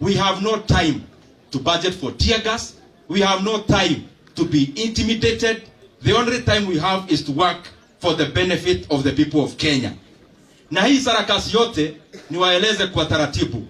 We have no time to budget for tear gas. We have no time to be intimidated. The only time we have is to work for the benefit of the people of Kenya. Na hii sarakasi yote ni waeleze kwa taratibu.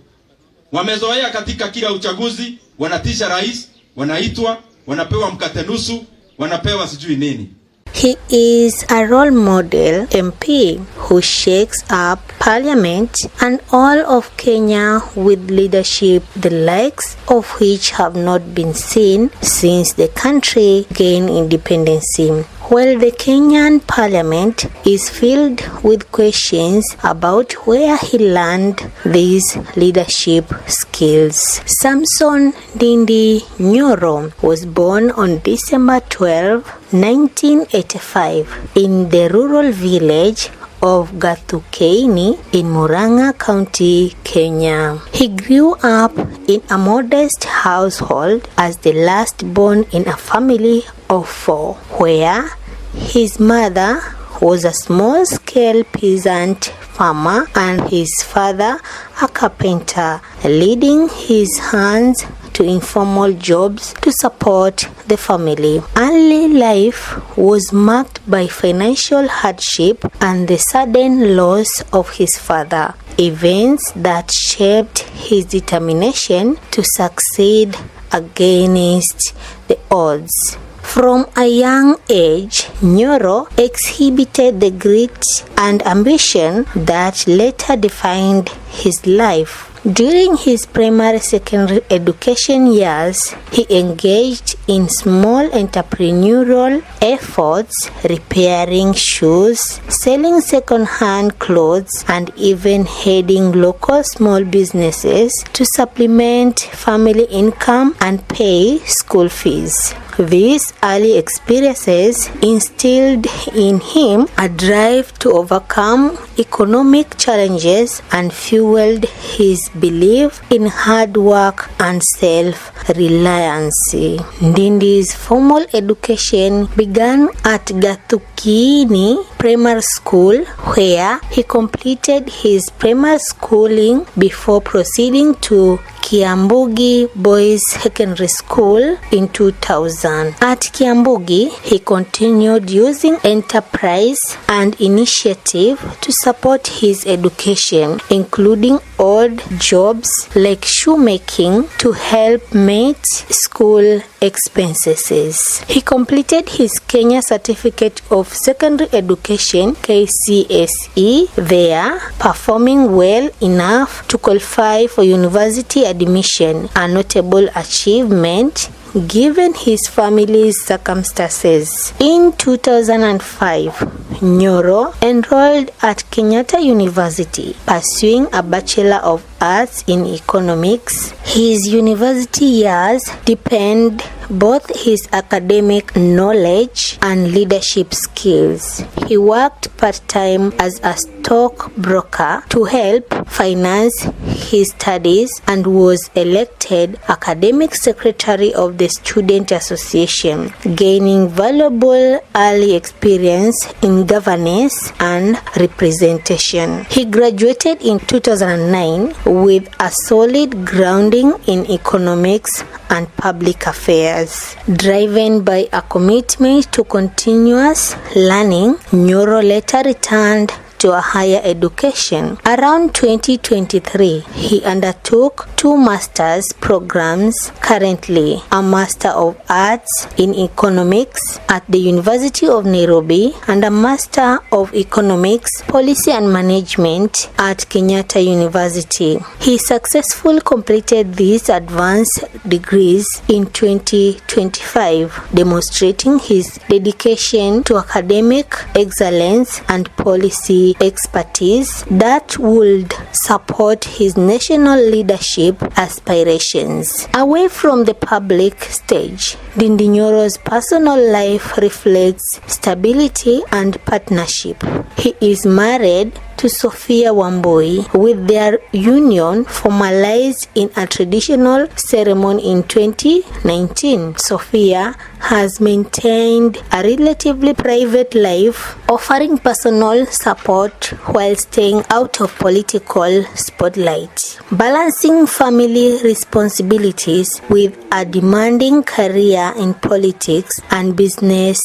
Wamezoea katika kila uchaguzi, wanatisha rais, wanaitwa, wanapewa mkate nusu, wanapewa sijui nini. He is a role model MP who shakes up parliament and all of Kenya with leadership the likes of which have not been seen since the country gained independence. While the Kenyan parliament is filled with questions about where he learned these leadership skills. Samson Ndindi Nyoro was born on December 12, 1985 in the rural village of Gathukeini in Murang'a County, Kenya. He grew up in a modest household as the last born in a family of 4, where his mother was a small-scale peasant farmer and his father a carpenter, leading his hands to informal jobs to support the family. Early life was marked by financial hardship and the sudden loss of his father, events that shaped his determination to succeed against the odds. From a young age, Nyoro exhibited the grit and ambition that later defined his life. During his primary-secondary education years, he engaged in small entrepreneurial efforts, repairing shoes, selling second-hand clothes, and even heading local small businesses to supplement family income and pay school fees. These early experiences instilled in him a drive to overcome economic challenges and fueled his belief in hard work and self-reliance. Ndindi's formal education began at Gathukeini Primary School, where he completed his primary schooling before proceeding to Kiambugi Boys Secondary School in 2000. At Kiambugi, he continued using enterprise and initiative to support his education, including odd jobs like shoemaking to help meet school expenses. He completed his Kenya Certificate of Secondary Education KCSE there, performing well enough to qualify for university admission, a notable achievement given his family's circumstances. In 2005, Nyoro enrolled at Kenyatta University, pursuing a Bachelor of Arts in Economics. His university years deepened both his academic knowledge and leadership skills. He worked part-time as a stockbroker to help finance his studies and was elected academic secretary of the Student Association, gaining valuable early experience in governance and representation. He graduated in 2009 with a solid grounding in economics and public affairs. Driven by a commitment to continuous learning, Nyoro later returned to a higher education. Around 2023, he undertook 2 master's programs, currently a Master of Arts in Economics at the University of Nairobi and a Master of Economics, Policy and Management at Kenyatta University. He successfully completed these advanced degrees in 2025, demonstrating his dedication to academic excellence and policy expertise that would support his national leadership aspirations. Away from the public stage, Ndindi Nyoro's personal life reflects stability and partnership. He is married to Sophia Wambui, with their union formalized in a traditional ceremony in 2019. Sophia has maintained a relatively private life, offering personal support while staying out of political spotlight. Balancing family responsibilities with a demanding career in politics and business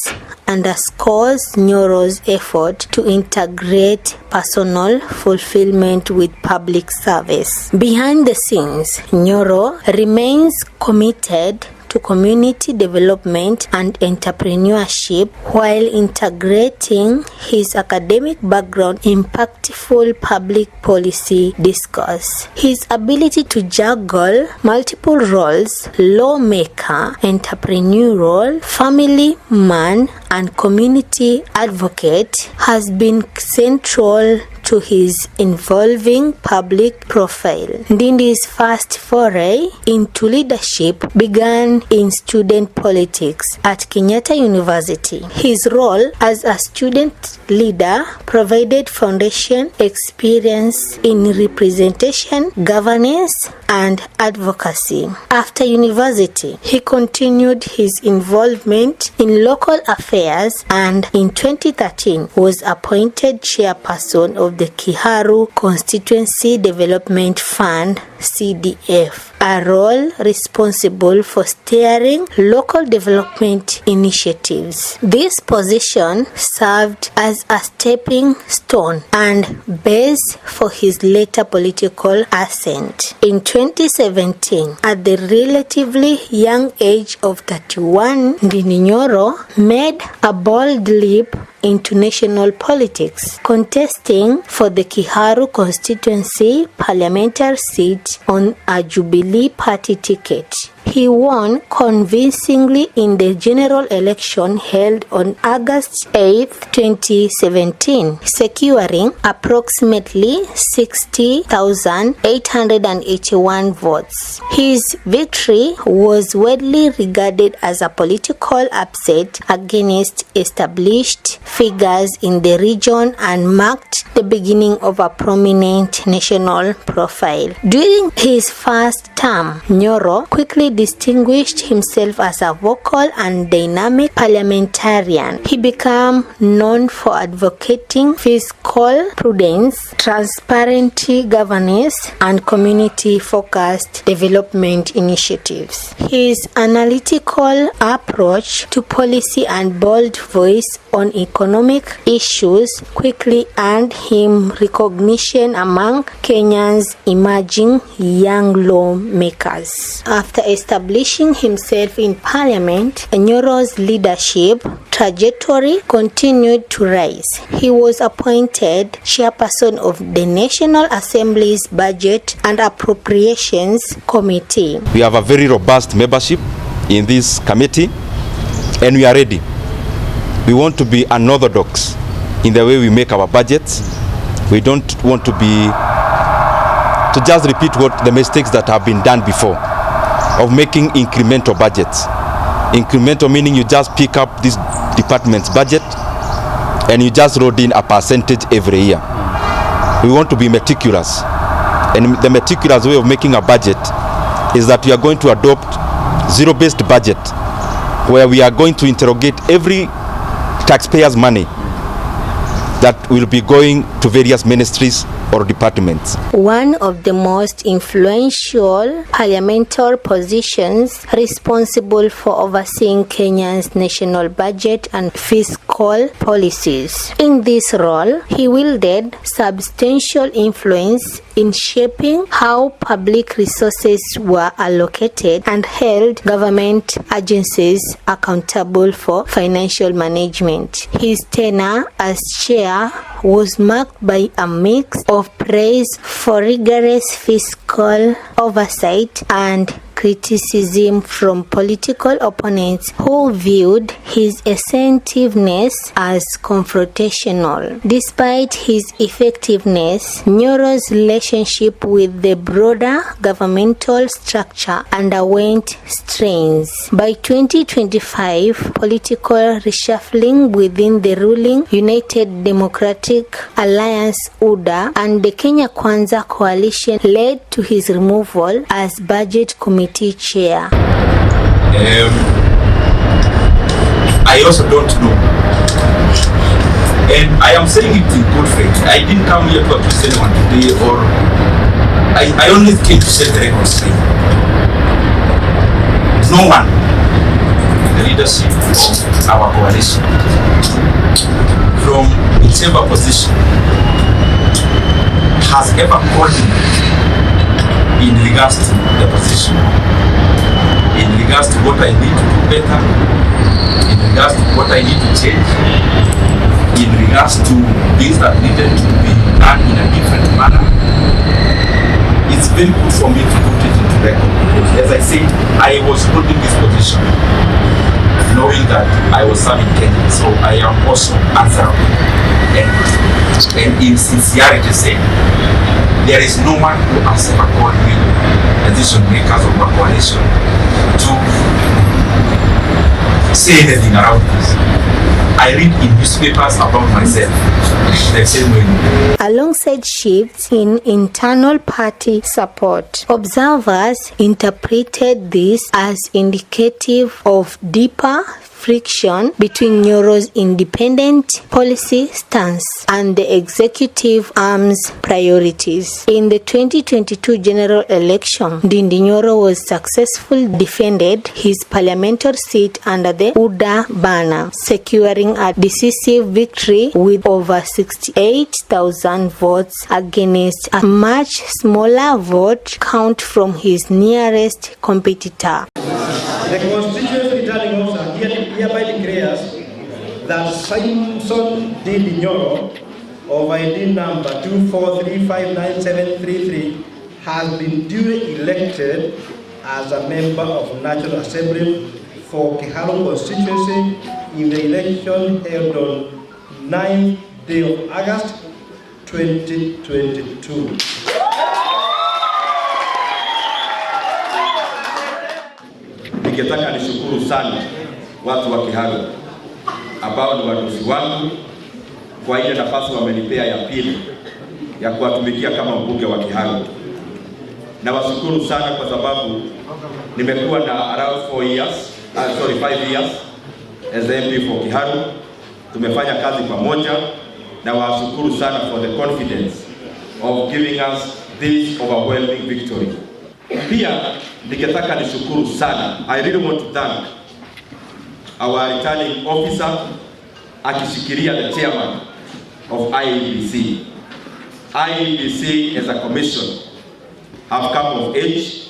underscores Nyoro's effort to integrate personal fulfillment with public service. Behind the scenes, Nyoro remains committed to community development and entrepreneurship while integrating his academic background in impactful public policy discourse. His ability to juggle multiple roles, lawmaker, entrepreneurial, family man, and community advocate, has been central to his evolving public profile. Ndindi's first foray into leadership began in student politics at Kenyatta University. His role as a student leader provided foundation experience in representation, governance, and advocacy. After university, he continued his involvement in local affairs and in 2013 was appointed chairperson of the Kiharu Constituency Development Fund, CDF, a role responsible for steering local development initiatives. This position served as a stepping stone and base for his later political ascent. In 2017, at the relatively young age of 31, Ndindi Nyoro made a bold leap into national politics, contesting for the Kiharu constituency parliamentary seat on a Jubilee Party ticket. He won convincingly in the general election held on August 8, 2017, securing approximately 60,881 votes. His victory was widely regarded as a political upset against established figures in the region and marked the beginning of a prominent national profile. During his first term, Nyoro quickly distinguished himself as a vocal and dynamic parliamentarian. He became known for advocating fiscal prudence, transparent governance, and community-focused development initiatives. His analytical approach to policy and bold voice on economic issues quickly earned him recognition among Kenya's emerging young lawmakers. After establishing himself in parliament, Nyoro's leadership trajectory continued to rise. He was appointed chairperson of the National Assembly's Budget and Appropriations Committee. We have a very robust membership in this committee and we are ready. We want to be unorthodox in the way we make our budgets. We don't want to just repeat what the mistakes that have been done before of making incremental budgets. Incremental meaning you just pick up this department's budget and you just load in a percentage every year. We want to be meticulous, and the meticulous way of making a budget is that we are going to adopt zero-based budget, where we are going to interrogate every taxpayer's money that will be going to various ministries or departments. One of the most influential parliamentary positions responsible for overseeing Kenya's national budget and fiscal policies. In this role, he wielded substantial influence in shaping how public resources were allocated and held government agencies accountable for financial management. His tenure as chair was marked by a mix of praise for rigorous fiscal oversight and criticism from political opponents who viewed his assertiveness as confrontational. Despite his effectiveness, Nyoro's relationship with the broader governmental structure underwent strains. By 2025, political reshuffling within the ruling United Democratic Alliance UDA and the Kenya Kwanza coalition led to his removal as budget committee chair. I also don't know, and I am saying it in good faith. I didn't come here to accuse anyone today, or I only came to set the record straight. No one in the leadership of our coalition, from whichever position, has ever called me in regards to the position, in regards to what I need to do better, in regards to what I need to change, in regards to things that needed to be done in a different manner. It's very good for me to put it into record, because as I said, I was holding this position knowing that I was serving Kenya, so I am also answerable. And in sincerity saying, there is no one who has ever called me, decision makers of our coalition, to say anything around this. I read in newspapers about myself the same way. Alongside shifts in internal party support, observers interpreted this as indicative of deeper friction between Nyoro's independent policy stance and the executive arm's priorities. In the 2022 general election, Ndindi Nyoro was successfully defended his parliamentary seat under the UDA banner, securing a decisive victory with over 68,000 votes against a much smaller vote count from his nearest competitor. The constituency returning officer hereby declares that Samson Ndindi Nyoro of ID number 243597333 has been duly elected as a member of National Assembly for Kiharu constituency in the election held on 9th day of August 2022. Ningetaka nishukuru sana watu wa Kiharu ambao ni wadosi wangu kwa ile nafasi wamenipea ya pili ya kuwatumikia kama mbunge wa Kiharu. Na washukuru sana kwa sababu nimekuwa na around 5 years as the MP for Kiharu. Tumefanya kazi pamoja na washukuru sana for the confidence of giving us this overwhelming victory. Pia ningetaka nishukuru sana. I really want to thank our returning officer akishikilia the chairman of IEBC. IEBC as a commission have come of age.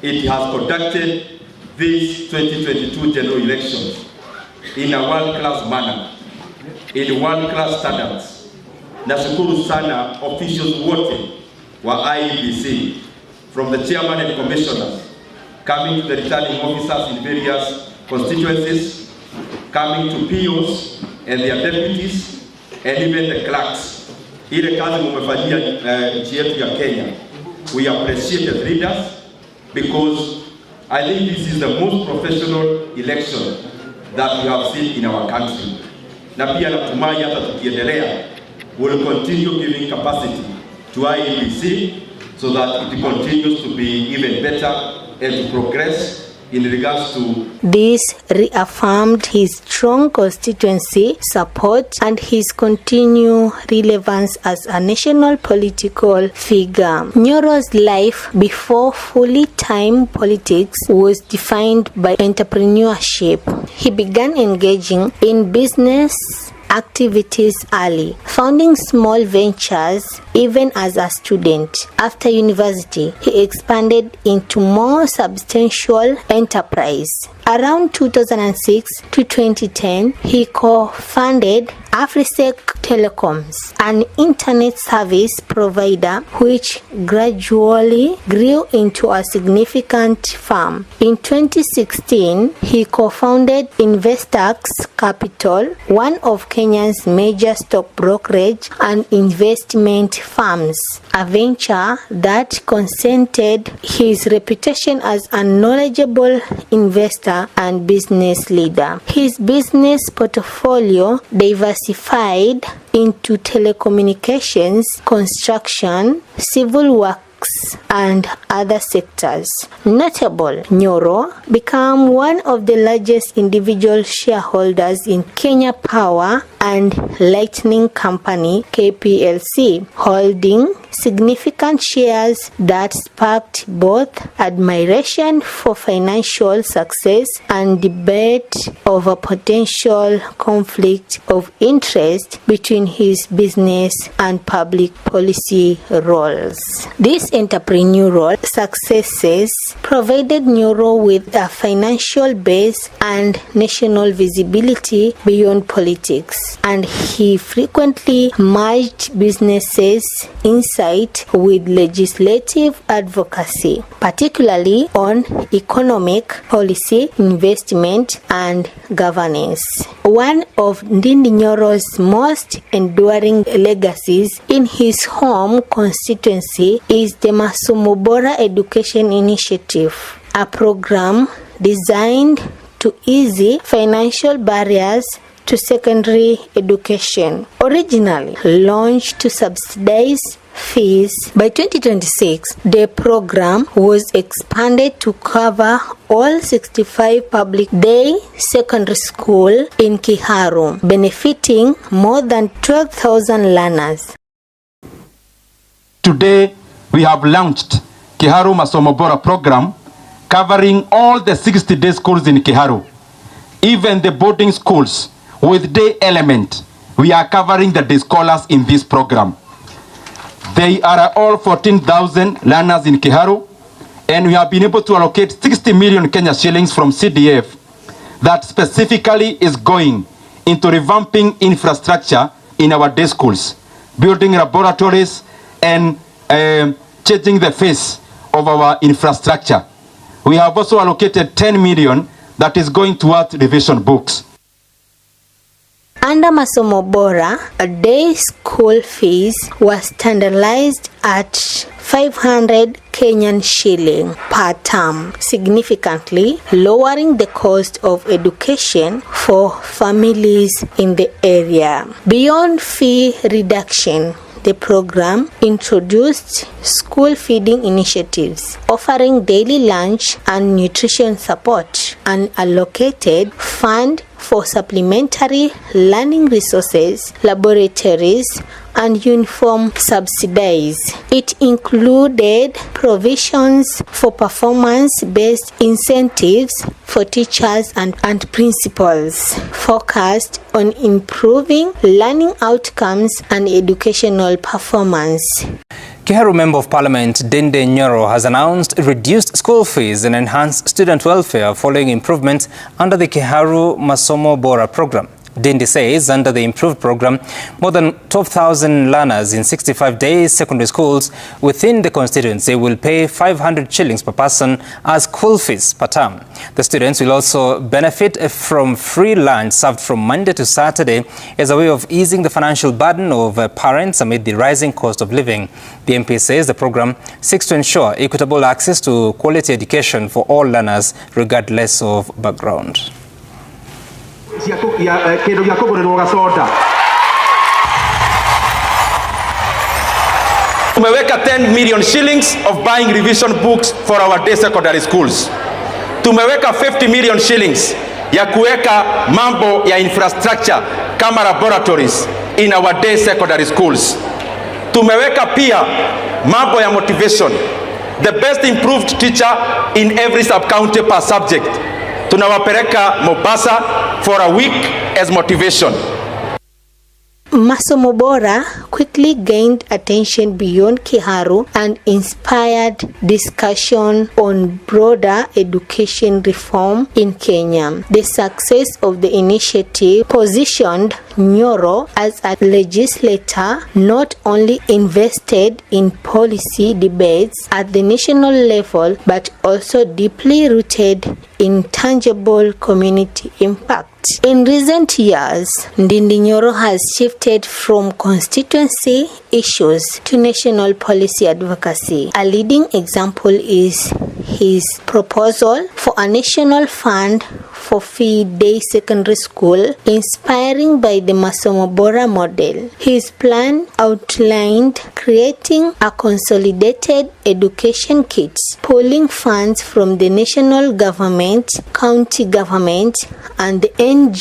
It has conducted this 2022 general elections in a world-class manner, in world-class standards. Nashukuru sana officials wote wa IEBC, from the chairman and commissioners, coming to the returning officers in various constituencies, coming to POs and their deputies, and even the clerks. Ile kazi mumefanyia nchi yetu ya Kenya. We appreciate the leaders because I think this is the most professional election that we have seen in our country. Na pia natumai hata tukiendelea, we will continue giving capacity to IEBC so that it continues to be even better and to progress in regards to. This reaffirmed his strong constituency support and his continued relevance as a national political figure. Nyoro's life before full-time politics was defined by entrepreneurship. He began engaging in business activities early, founding small ventures even as a student. After university, he expanded into more substantial enterprise. Around 2006 to 2010, he co-founded AfriSec Telecoms, an internet service provider which gradually grew into a significant firm. In 2016, he co-founded Investax Capital, one of Kenya's major stock brokerage and investment firms, a venture that cemented his reputation as a knowledgeable investor and business leader. His business portfolio diversified into telecommunications, construction, civil works, and other sectors. Notable, Nyoro became one of the largest individual shareholders in Kenya Power and Lightning Company KPLC, holding significant shares that sparked both admiration for financial success and debate over potential conflict of interest between his business and public policy roles. These entrepreneurial successes provided Nyoro with a financial base and national visibility beyond politics, and he frequently merged businesses insight with legislative advocacy, particularly on economic policy, investment, and governance. One of Ndindi Nyoro's most enduring legacies in his home constituency is the Masomo Bora Education Initiative, a program designed to ease financial barriers to secondary education. Originally launched to subsidize fees, by 2026, the program was expanded to cover all 65 public day secondary schools in Kiharu, benefiting more than 12,000 learners. Today, we have launched Kiharu Masomo Bora program covering all the 60-day schools in Kiharu. Even the boarding schools with day element, we are covering the day scholars in this program. They are all 14,000 learners in Kiharu, and we have been able to allocate 60 million Kenya shillings from CDF that specifically is going into revamping infrastructure in our day schools, building laboratories, and changing the face of our infrastructure. We have also allocated 10 million that is going towards revision books. Under Masomo Bora, a day school fees was standardized at 500 Kenyan shilling per term, significantly lowering the cost of education for families in the area. Beyond fee reduction, the program introduced school feeding initiatives, offering daily lunch and nutrition support, and allocated fund for supplementary learning resources, laboratories, and uniform subsidies. It included provisions for performance-based incentives for teachers and principals, focused on improving learning outcomes and educational performance. Kiharu Member of Parliament Ndindi Nyoro has announced reduced school fees and enhanced student welfare following improvements under the Kiharu Masomo Bora program. Ndindi says under the improved program, more than 12,000 learners in 65-day secondary schools within the constituency will pay 500 shillings per person as school fees per term. The students will also benefit from free lunch served from Monday to Saturday as a way of easing the financial burden of parents amid the rising cost of living. The MP says the program seeks to ensure equitable access to quality education for all learners regardless of background. Tumeweka 10 million shillings of buying revision books for our day secondary schools. Tumeweka 50 million shillings ya kuweka mambo ya infrastructure kama laboratories in our day secondary schools. Tumeweka pia mambo ya motivation, the best improved teacher in every sub-county per subject. Tunawapeleka Mombasa for a week as motivation. Masomo Bora quickly gained attention beyond Kiharu and inspired discussion on broader education reform in Kenya. The success of the initiative positioned Nyoro as a legislator not only invested in policy debates at the national level but also deeply rooted in tangible community impact. In recent years, Ndindi Nyoro has shifted from constituency issues to national policy advocacy. A leading example is his proposal for a national fund for fee-day secondary school, inspiring by the Masomo Bora model. His plan outlined creating a consolidated education kit, pooling funds from the national government, county government, and the NGCDF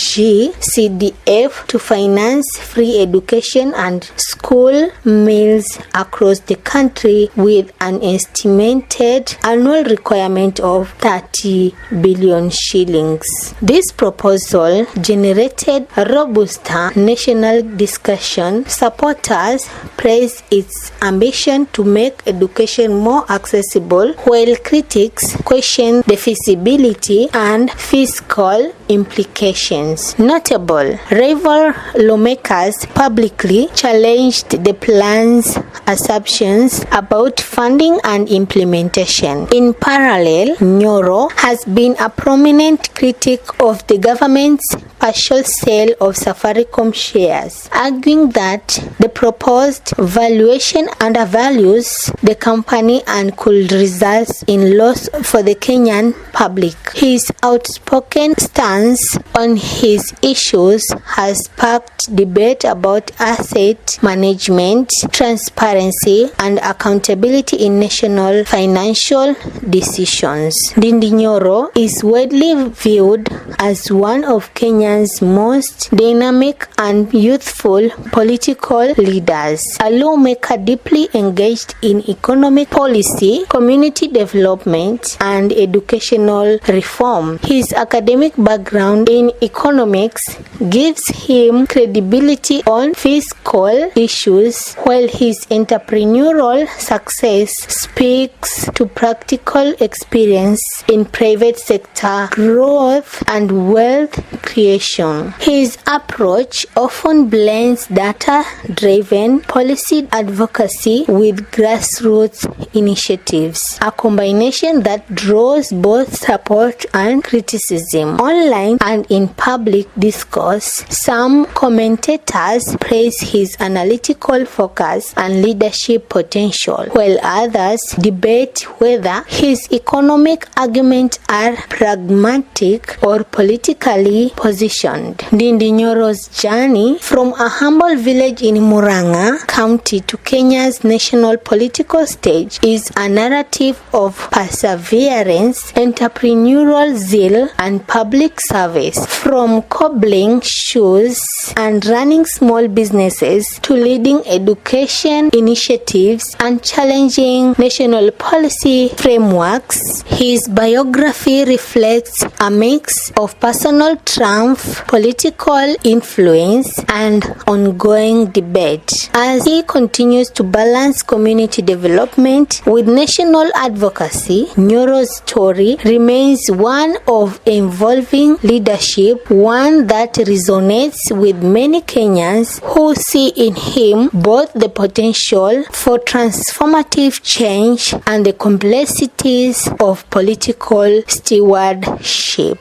to finance free education and school meals across the country with an estimated annual requirement of 30 billion shillings. This proposal generated a robust national discussion. Supporters praised its ambition to make education more accessible, while critics questioned the feasibility and fiscal implications. Notable rival lawmakers publicly challenged the plan's assumptions about funding and implementation. In parallel, Nyoro has been a prominent critic of the government's partial sale of Safaricom shares, arguing that the proposed valuation undervalues the company and could result in loss for the Kenyan public. His outspoken stance on his issues has sparked debate about asset management, transparency, and accountability in national financial decisions. Ndindi Nyoro is widely viewed as one of Kenya's most dynamic and youthful political leaders, a lawmaker deeply engaged in economic policy, community development, and educational reform. His academic background in economics gives him credibility on fiscal issues, while his entrepreneurial success speaks to practical experience in private sector growth and wealth creation. His approach often blends data-driven policy advocacy with grassroots initiatives, a combination that draws both support and criticism. Online and in public discourse, some commentators praise his analytical focus and leadership potential, while others debate whether his economic arguments are pragmatic or politically positioned. Ndindi Nyoro's journey from a humble village in Murang'a County to Kenya's national political stage is a narrative of perseverance, entrepreneurial zeal, and public service. From cobbling shoes and running small businesses to leading education initiatives and challenging national policy frameworks, his biography reflects a mix of personal triumph, political influence, and ongoing debate. As he continues to balance community development with national advocacy, Nyoro's story remains one of involving leadership, one that resonates with many Kenyans who see in him both the potential for transformative change and the complexities of political stewardship.